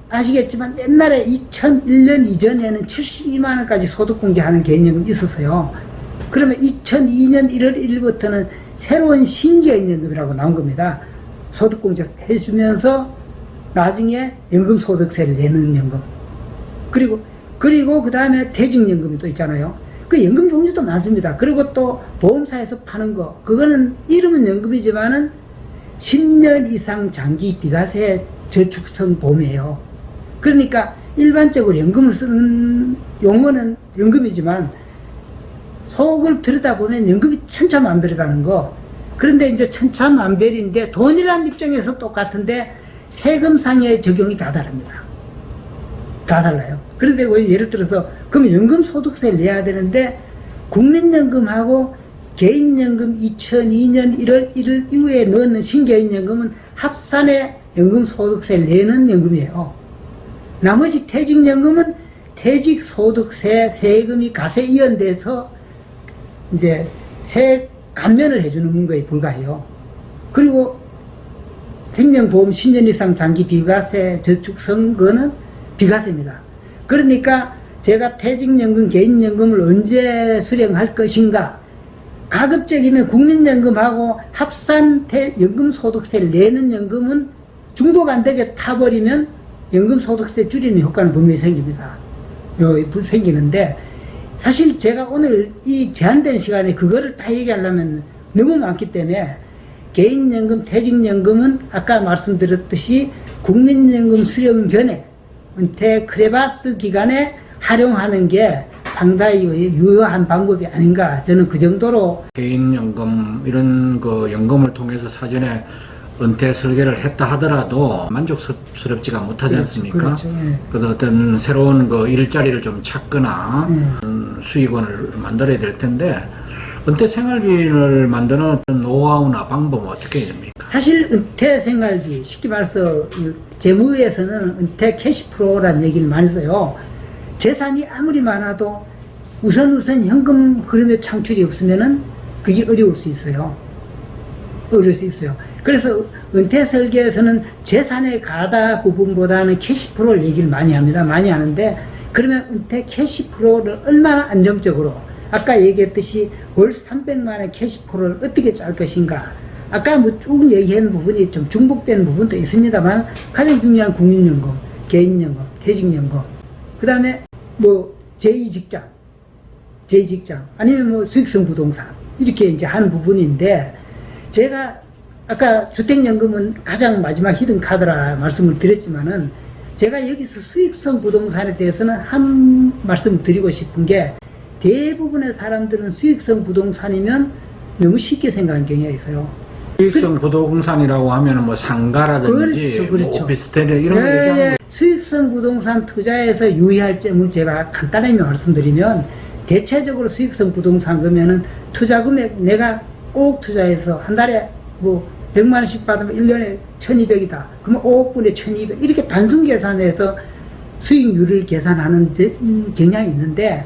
B: 아시겠지만 옛날에 2001년 이전에는 72만 원까지 소득공제하는 개인연금이 있었어요. 그러면 2002년 1월 1일부터는 새로운 신개인연금이라고 나온 겁니다. 소득공제 해주면서 나중에 연금소득세를 내는 연금. 그리고 그 다음에 퇴직연금이 또 있잖아요. 그 연금 종류도 많습니다. 그리고 또 보험사에서 파는 거, 그거는 이름은 연금이지만은 10년 이상 장기 비과세 저축성 보험이에요. 그러니까 일반적으로 연금을 쓰는 용어는 연금이지만 속을 들여다보면 연금이 천차만별이라는 거. 그런데 이제 천차만별인데 돈이라는 입장에서 똑같은데 세금상의 적용이 다 다릅니다. 다 달라요. 그런데 예를 들어서 그럼 연금소득세를 내야 되는데 국민연금하고 개인연금 2002년 1월 1일 이후에 넣는 신개인연금은 합산의 연금소득세를 내는 연금이에요. 나머지 퇴직연금은 퇴직소득세 세금이 과세 이연돼서 이제 세 감면을 해주는 거에 불과해요. 그리고 생명보험 10년 이상 장기 비과세 저축성 거는 비과세입니다. 그러니까 제가 퇴직연금, 개인연금을 언제 수령할 것인가, 가급적이면 국민연금하고 합산 연금소득세를 내는 연금은 중복 안 되게 타버리면 연금소득세 줄이는 효과는 분명히 생깁니다. 생기는데, 사실 제가 오늘 이 제한된 시간에 그거를 다 얘기하려면 너무 많기 때문에, 개인연금, 퇴직연금은 아까 말씀드렸듯이 국민연금 수령 전에 은퇴 크레바스 기간에 활용하는 게 상당히 유효한 방법이 아닌가, 저는 그 정도로.
A: 개인연금 이런 그 연금을 통해서 사전에 은퇴 설계를 했다 하더라도 만족스럽지가 못하지 않습니까?
B: 그렇죠. 예.
A: 그래서 어떤 새로운 그 일자리를 좀 찾거나 수익원을 만들어야 될 텐데, 은퇴 생활비를 만드는 어떤 노하우나 방법은 어떻게 해야 됩니까?
B: 사실 은퇴 생활비, 쉽게 말해서 재무에서는 은퇴 캐시프로라는 얘기를 많이 써요. 재산이 아무리 많아도 우선 현금 흐름의 창출이 없으면은 그게 어려울 수 있어요. 그래서 은퇴 설계에서는 재산의 가다 부분보다는 캐시프로를 얘기를 많이 합니다. 많이 하는데, 그러면 은퇴 캐시프로를 얼마나 안정적으로, 아까 얘기했듯이 월 300만 원의 캐시프로를 어떻게 짤 것인가. 아까 뭐 쭉 얘기한 부분이 좀 중복되는 부분도 있습니다만, 가장 중요한 국민연금, 개인연금, 퇴직연금, 그 다음에 뭐 제2직장, 아니면 뭐 수익성 부동산, 이렇게 이제 하는 부분인데, 제가 아까 주택연금은 가장 마지막 히든 카드라 말씀을 드렸지만은, 제가 여기서 수익성 부동산에 대해서는 한 말씀 드리고 싶은 게, 대부분의 사람들은 수익성 부동산이면 너무 쉽게 생각하는 경향이 있어요.
A: 수익성 부동산이라고 하면 뭐 상가라든지
B: 그렇죠.
A: 뭐 오피스텔 이런 거 얘기하는 거.
B: 수익성 부동산 투자에서 유의할 점을 제가 간단하게 말씀드리면, 대체적으로 수익성 부동산 그러면은 투자 금액, 내가 5억 투자해서 한 달에 뭐 100만 원씩 받으면 1년에 1200이다. 그러면 5억분에 1200. 이렇게 단순 계산해서 수익률을 계산하는 경향이 있는데,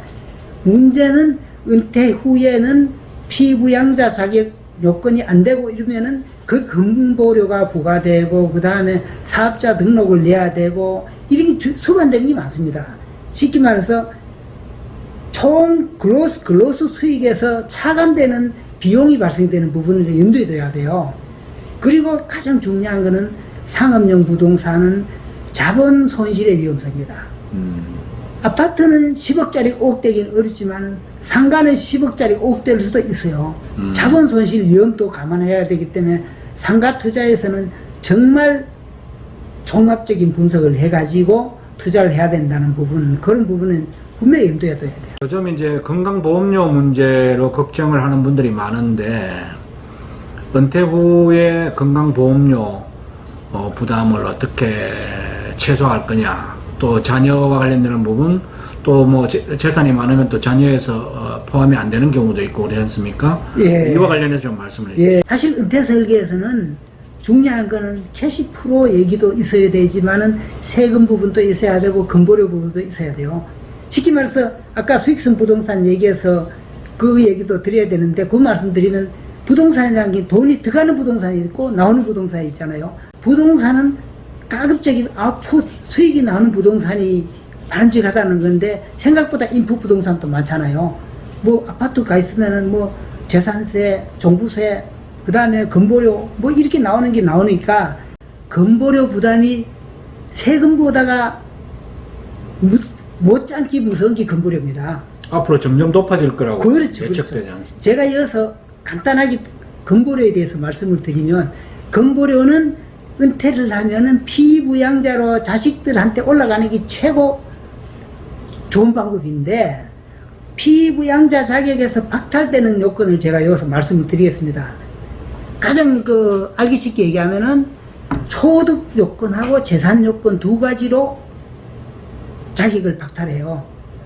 B: 문제는 은퇴 후에는 피부양자 자격 요건이 안 되고 이러면은 그 근보료가 부과되고, 그 다음에 사업자 등록을 내야 되고, 이렇게 수반되는 게 많습니다. 쉽게 말해서 총 글로스 수익에서 차감되는 비용이 발생되는 부분을 염두에 둬야 돼요. 그리고 가장 중요한 거는 상업용 부동산은 자본 손실의 위험성입니다. 아파트는 10억짜리 5억 되기는 어렵지만 상가는 10억짜리 5억 될 수도 있어요. 자본 손실 위험도 감안해야 되기 때문에 상가 투자에서는 정말 종합적인 분석을 해가지고 투자를 해야 된다는 부분, 그런 부분은 분명히 염두에 둬야 돼요.
A: 요즘 이제 건강보험료 문제로 걱정을 하는 분들이 많은데, 은퇴 후에 건강보험료 부담을 어떻게 최소화할 거냐, 또 자녀와 관련되는 부분, 또 뭐 재산이 많으면 또 자녀에서 포함이 안 되는 경우도 있고 그렇지 않습니까?
B: 예.
A: 이와 관련해서 좀 말씀을 해주세요.
B: 예. 사실 은퇴 설계에서는 중요한 거는 캐시 프로 얘기도 있어야 되지만은 세금 부분도 있어야 되고 근보료 부분도 있어야 돼요. 쉽게 말해서 아까 수익성 부동산 얘기해서 그 얘기도 드려야 되는데, 그 말씀 드리면 부동산이라는 게 돈이 들어가는 부동산이 있고 나오는 부동산이 있잖아요. 부동산은 가급적이면 아웃풋 수익이 나오는 부동산이 바람직하다는 건데, 생각보다 인풋 부동산도 많잖아요. 뭐 아파트 가 있으면은 뭐 재산세, 종부세, 그 다음에 건보료 뭐 이렇게 나오는 게 나오니까 건보료 부담이 세금보다가 못지않게 무서운 게 건보료입니다.
A: 앞으로 점점 높아질 거라고
B: 그렇죠,
A: 예측되지 않습니까?
B: 제가 이어서 간단하게 건보료에 대해서 말씀을 드리면, 건보료는 은퇴를 하면은 피부양자로 자식들한테 올라가는 게 최고 좋은 방법인데, 피부양자 자격에서 박탈되는 요건을 제가 여기서 말씀을 드리겠습니다. 가장 알기 쉽게 얘기하면은 소득 요건하고 재산 요건 두 가지로 자격을 박탈해요.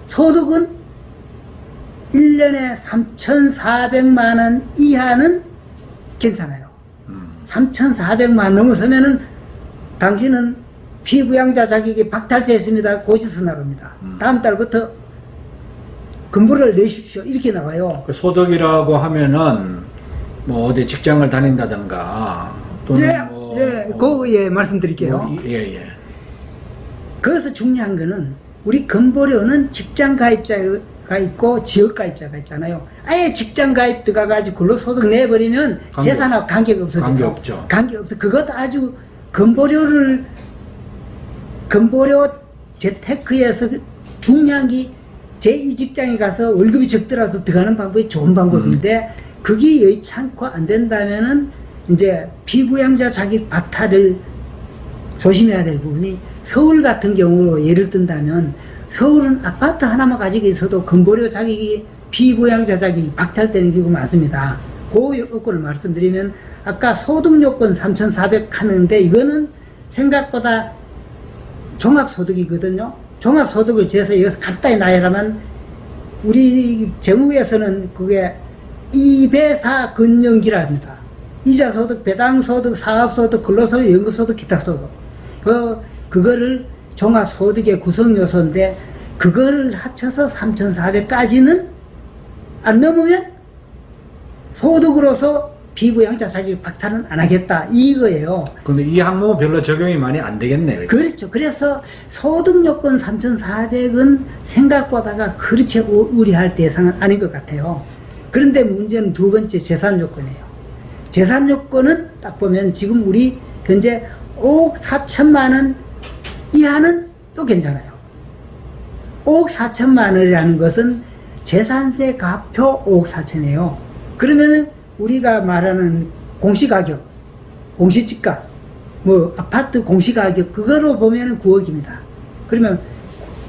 B: 소득은 1년에 3,400만 원 이하는 괜찮아요. 3,400만 넘어서면은 당신은 피부양자 자격이 박탈됐습니다. 고시서 나옵니다. 다음 달부터 근무를 내십시오. 이렇게 나와요.
A: 그 소득이라고 하면은 뭐 어디 직장을 다닌다든가 또는
B: 예, 말씀드릴게요.
A: 예.
B: 그래서 중요한 거는 우리 건보료는 직장 가입자가 있고 지역 가입자가 있잖아요. 아예 직장 가입 들어가가지고 근로소득 내버리면 재산하고 관계가 없어져요.
A: 관계없죠.
B: 관계없어. 그것도 아주 건보료 재테크에서 중요한 게 제2직장에 가서 월급이 적더라도 들어가는 방법이 좋은 방법인데 그게 여의찮고 안 된다면은 이제 비부양자 자격 박탈을 조심해야 될 부분이 서울 같은 경우로 예를 든다면 서울은 아파트 하나만 가지고 있어도 건보료 자격이 비부양자 자격이 박탈되는 경우가 많습니다. 그 요건을 말씀드리면 아까 소득요건 3,400 하는데 이거는 생각보다 종합소득이거든요. 종합소득을 재서 여기서 간단히 나열하면 우리 재무에서는 그게 2배사 근영기라 합니다. 이자소득, 배당소득, 사업소득, 근로소득, 연금소득, 기타소득. 그거를 종합소득의 구성요소인데 그거를 합쳐서 3,400까지는 안 넘으면 소득으로서 비부양자 자격 박탈은 안 하겠다 이거예요.
A: 근데 이 항목은 별로 적용이 많이 안 되겠네.
B: 그렇죠. 그래서 소득요건 3,400은 생각보다가 그렇게 우려할 대상은 아닌 것 같아요. 그런데 문제는 두 번째 재산요건이에요. 재산요건은 딱 보면 지금 우리 현재 5억 4천만 원 이하는 또 괜찮아요. 5억 4천만 원이라는 것은 재산세 가표 5억 4천이에요. 그러면은 우리가 말하는 공시가격, 공시지가, 뭐 아파트 공시가격 그거로 보면은 9억입니다. 그러면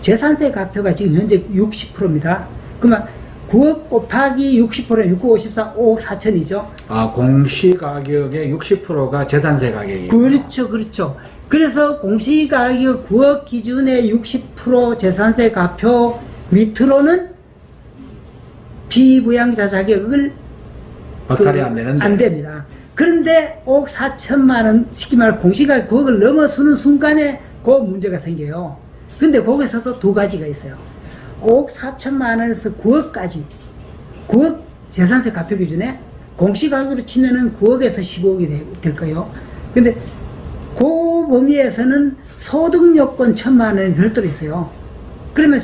B: 재산세 가표가 지금 현재 60%입니다. 그러면 9억 곱하기 60%는 6954, 5억 4천이죠.
A: 아, 공시가격의 60%가 재산세 가격이에요.
B: 그렇죠, 그렇죠. 그래서 공시가격 9억 기준의 60% 재산세 가표 밑으로는 비부양자 자격을
A: 박탈이 안 되는데.
B: 안 됩니다. 그런데 5억 4천만 원, 쉽게 말해 공시가격 9억을 넘어서는 순간에 그 문제가 생겨요. 근데 거기서도 두 가지가 있어요. 5억 4천만 원에서 9억까지 9억 재산세 가표 기준에 공시가격으로 치면은 9억에서 15억이 될 거예요. 근데 그 범위에서는 소득요건 1,000만 원이 별도로 있어요. 그러면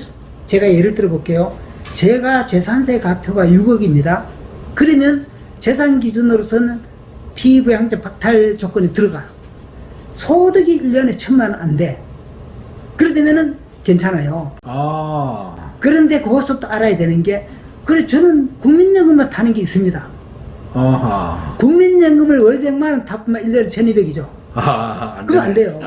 B: 제가 예를 들어 볼게요. 제가 재산세 가표가 6억입니다. 그러면 재산 기준으로서는 피부양자 박탈 조건이 들어가. 소득이 1년에 1,000만 원 안 돼. 그러다면은 괜찮아요.
A: 아.
B: 그런데 거기서 또 알아야 되는 게, 그래, 저는 국민연금만 타는 게 있습니다.
A: 아하.
B: 국민연금을 월 100만 원 타면 1년에 1,200이죠.
A: 아, 안
B: 그거 안 돼요.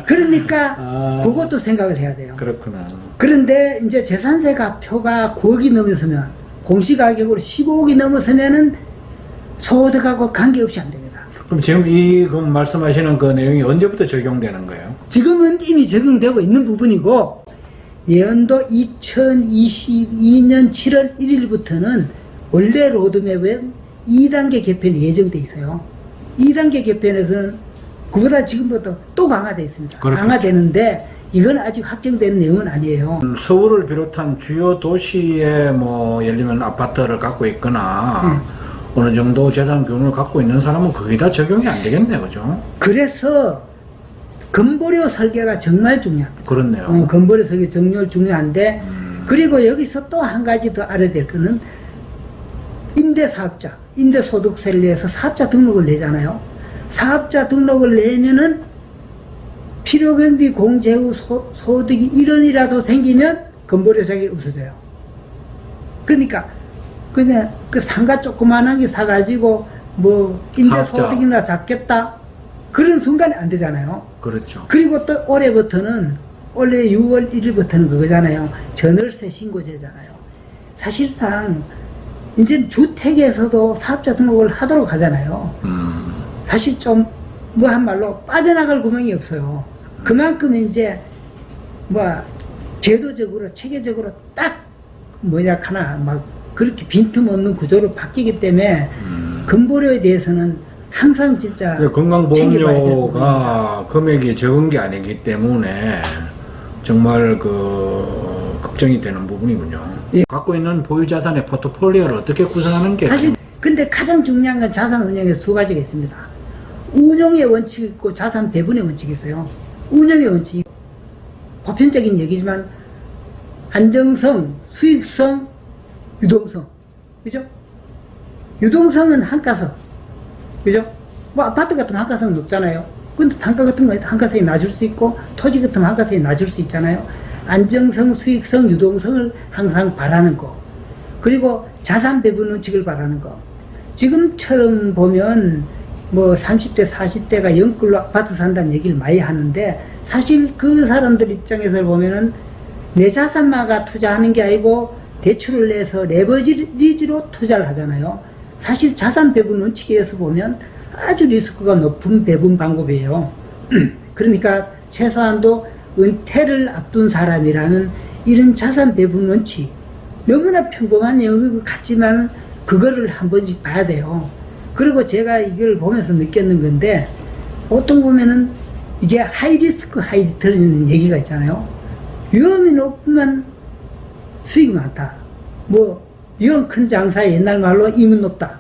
B: 그러니까
A: 아.
B: 그것도 생각을 해야 돼요.
A: 그렇구나.
B: 그런데 이제 재산세가 표가 9억이 넘어서면, 공시가격으로 15억이 넘어서면은 소득하고 관계없이 안 됩니다.
A: 그럼 지금 그 말씀하시는 그 내용이 언제부터 적용되는 거예요?
B: 지금은 이미 적용되고 있는 부분이고, 예언도 2022년 7월 1일부터는 원래 로드맵에 2단계 개편이 예정돼 있어요. 2단계 개편에서는 그보다 지금부터 또 강화되어 있습니다.
A: 그렇겠죠.
B: 강화되는데 이건 아직 확정된 내용은 아니에요.
A: 서울을 비롯한 주요 도시에 뭐 예를 들면 아파트를 갖고 있거나 어느 정도 재산 규모를 갖고 있는 사람은 거의 다 적용이 안 되겠네, 그죠?
B: 그래서 건보료 설계가 정말 중요합니다.
A: 그렇네요.
B: 건보료 설계 정말 중요한데, 그리고 여기서 또 한 가지 더 알아야 될 거는 임대사업자, 임대소득세를 내서 사업자 등록을 내잖아요. 사업자 등록을 내면은 필요경비 공제 후 소득이 1원이라도 생기면 건보료 자격이 없어져요. 그러니까 그냥 그 상가 조그만하게 사가지고 뭐 임대소득이나 잡겠다 그런 순간에 안 되잖아요.
A: 그렇죠.
B: 그리고 또 올해부터는 원래 6월 1일부터는 그거잖아요. 전월세 신고제잖아요. 사실상 이제 주택에서도 사업자 등록을 하도록 하잖아요. 사실 좀 뭐 한 말로 빠져나갈 구멍이 없어요. 그만큼 이제 뭐 제도적으로 체계적으로 딱 뭐냐 하나 막 그렇게 빈틈없는 구조로 바뀌기 때문에 건보료에 대해서는 항상 진짜 챙겨봐야 될
A: 건강보험료가 금액이 적은 게 아니기 때문에 정말 그 걱정이 되는 부분이군요.
B: 예.
A: 갖고 있는 보유자산의 포트폴리오를 어떻게 구성하는 게
B: 사실 근데 가장 중요한 건 자산 운영에서 두 가지가 있습니다. 운영의 원칙이 있고 자산 배분의 원칙이 있어요. 운영의 원칙, 보편적인 얘기지만 안정성, 수익성, 유동성. 그죠? 유동성은 한가성. 그죠? 뭐 아파트 같으면 한가성은 높잖아요. 근데 단가 같은 거 한가성이 낮을 수 있고 토지 같으면 한가성이 낮을 수 있잖아요. 안정성, 수익성, 유동성을 항상 바라는 거. 그리고 자산 배분 원칙을 바라는 거. 지금처럼 보면 뭐 30대, 40대가 영끌로 아파트 산다는 얘기를 많이 하는데 사실 그 사람들 입장에서 보면은 내 자산마가 투자하는 게 아니고 대출을 내서 레버리지로 투자를 하잖아요. 사실 자산 배분 원칙에 의해서 보면 아주 리스크가 높은 배분 방법이에요. 그러니까 최소한도 은퇴를 앞둔 사람이라면 이런 자산 배분 원칙, 너무나 평범한 영역 같지만 그거를 한 번씩 봐야 돼요. 그리고 제가 이걸 보면서 느꼈는 건데 보통 보면은 이게 하이 리스크 하이 리턴이라는 얘기가 있잖아요. 위험이 높으면 수익이 많다. 뭐 위험 큰 장사에 옛날 말로 이문 높다.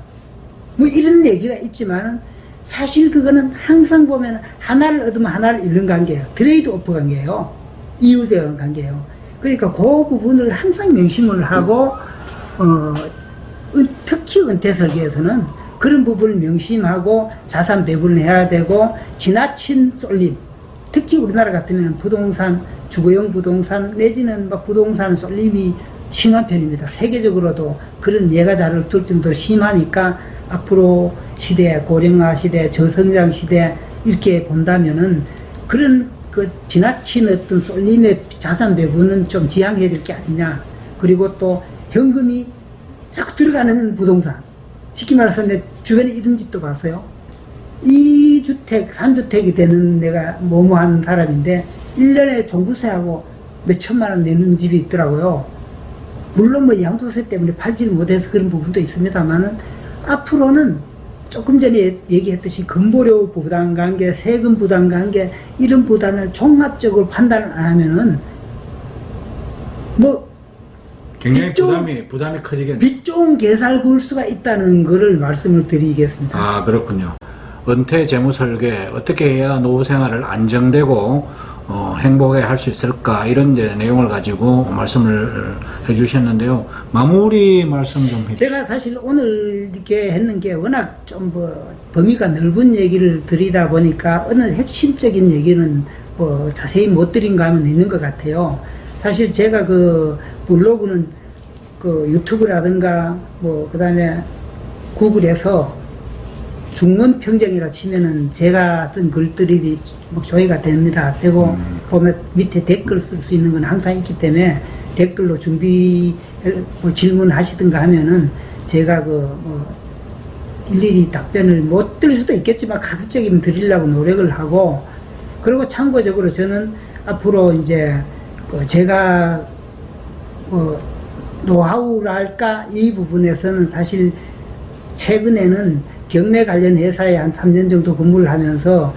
B: 뭐 이런 얘기가 있지만은 사실 그거는 항상 보면 하나를 얻으면 하나를 잃는 관계예요. 트레이드 오프 관계예요. 이율대응 관계예요. 그러니까 그 부분을 항상 명심을 하고 특히 은퇴 설계에서는 그런 부분을 명심하고 자산 배분을 해야 되고 지나친 쏠림, 특히 우리나라 같으면 부동산, 주거용 부동산 내지는 막 부동산 쏠림이 심한 편입니다. 세계적으로도 그런 예가 잘 없을 정도로 심하니까 앞으로 시대, 고령화 시대, 저성장 시대 이렇게 본다면은 그런 그 지나친 어떤 쏠림의 자산 배분은 좀 지양해야 될 게 아니냐. 그리고 또 현금이 자꾸 들어가는 부동산. 쉽게 말해서 내 주변에 이런 집도 봤어요. 2주택, 3주택이 되는 내가 뭐뭐한 사람인데 1년에 종부세하고 몇 천만 원 내는 집이 있더라고요. 물론 뭐 양도세 때문에 팔지를 못해서 그런 부분도 있습니다만은 앞으로는 조금 전에 얘기했듯이 건보료 부담 관계, 세금 부담 관계 이런 부담을 종합적으로 판단을 안 하면은 뭐
A: 굉장히 부담이 커지겠네요.
B: 빚 좋은 개살 구울 수가 있다는 거를 말씀을 드리겠습니다.
A: 아, 그렇군요. 은퇴 재무 설계 어떻게 해야 노후 생활을 안정되고 행복하게 할 수 있을까 이런 이제 내용을 가지고 말씀을 해주셨는데요. 마무리 말씀 좀 해주세요.
B: 제가 사실 오늘 이렇게 했는 게 워낙 좀 뭐 범위가 넓은 얘기를 드리다 보니까 어느 핵심적인 얘기는 뭐 자세히 못 드린 감은 있는 것 같아요. 사실 제가 그 블로그는 그 유튜브라든가 뭐 그다음에 구글에서 중원 평정이라 치면은 제가 쓴 글들이 뭐 조회가 됩니다. 되고 보면 밑에 댓글 쓸 수 있는 건 항상 있기 때문에 댓글로 뭐 질문하시든가 하면은 제가 뭐 일일이 답변을 못 드릴 수도 있겠지만 가급적이면 드리려고 노력을 하고, 그리고 참고적으로 저는 앞으로 이제 제가 노하우랄까 이 부분에서는 사실 최근에는 경매 관련 회사에 한 3년 정도 근무를 하면서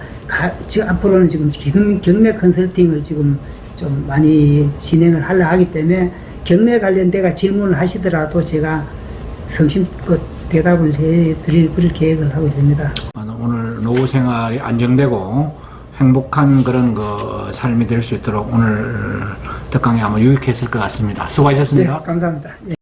B: 지금 앞으로는 지금 경매 컨설팅을 지금 좀 많이 진행을 하려 하기 때문에 경매 관련돼가 질문을 하시더라도 제가 성심껏 대답을 해드릴 그럴 계획을 하고 있습니다.
A: 오늘 노후 생활이 안정되고 행복한 그런 삶이 될 수 있도록 오늘 특강이 아마 유익했을 것 같습니다. 수고하셨습니다.
B: 네, 감사합니다. 예.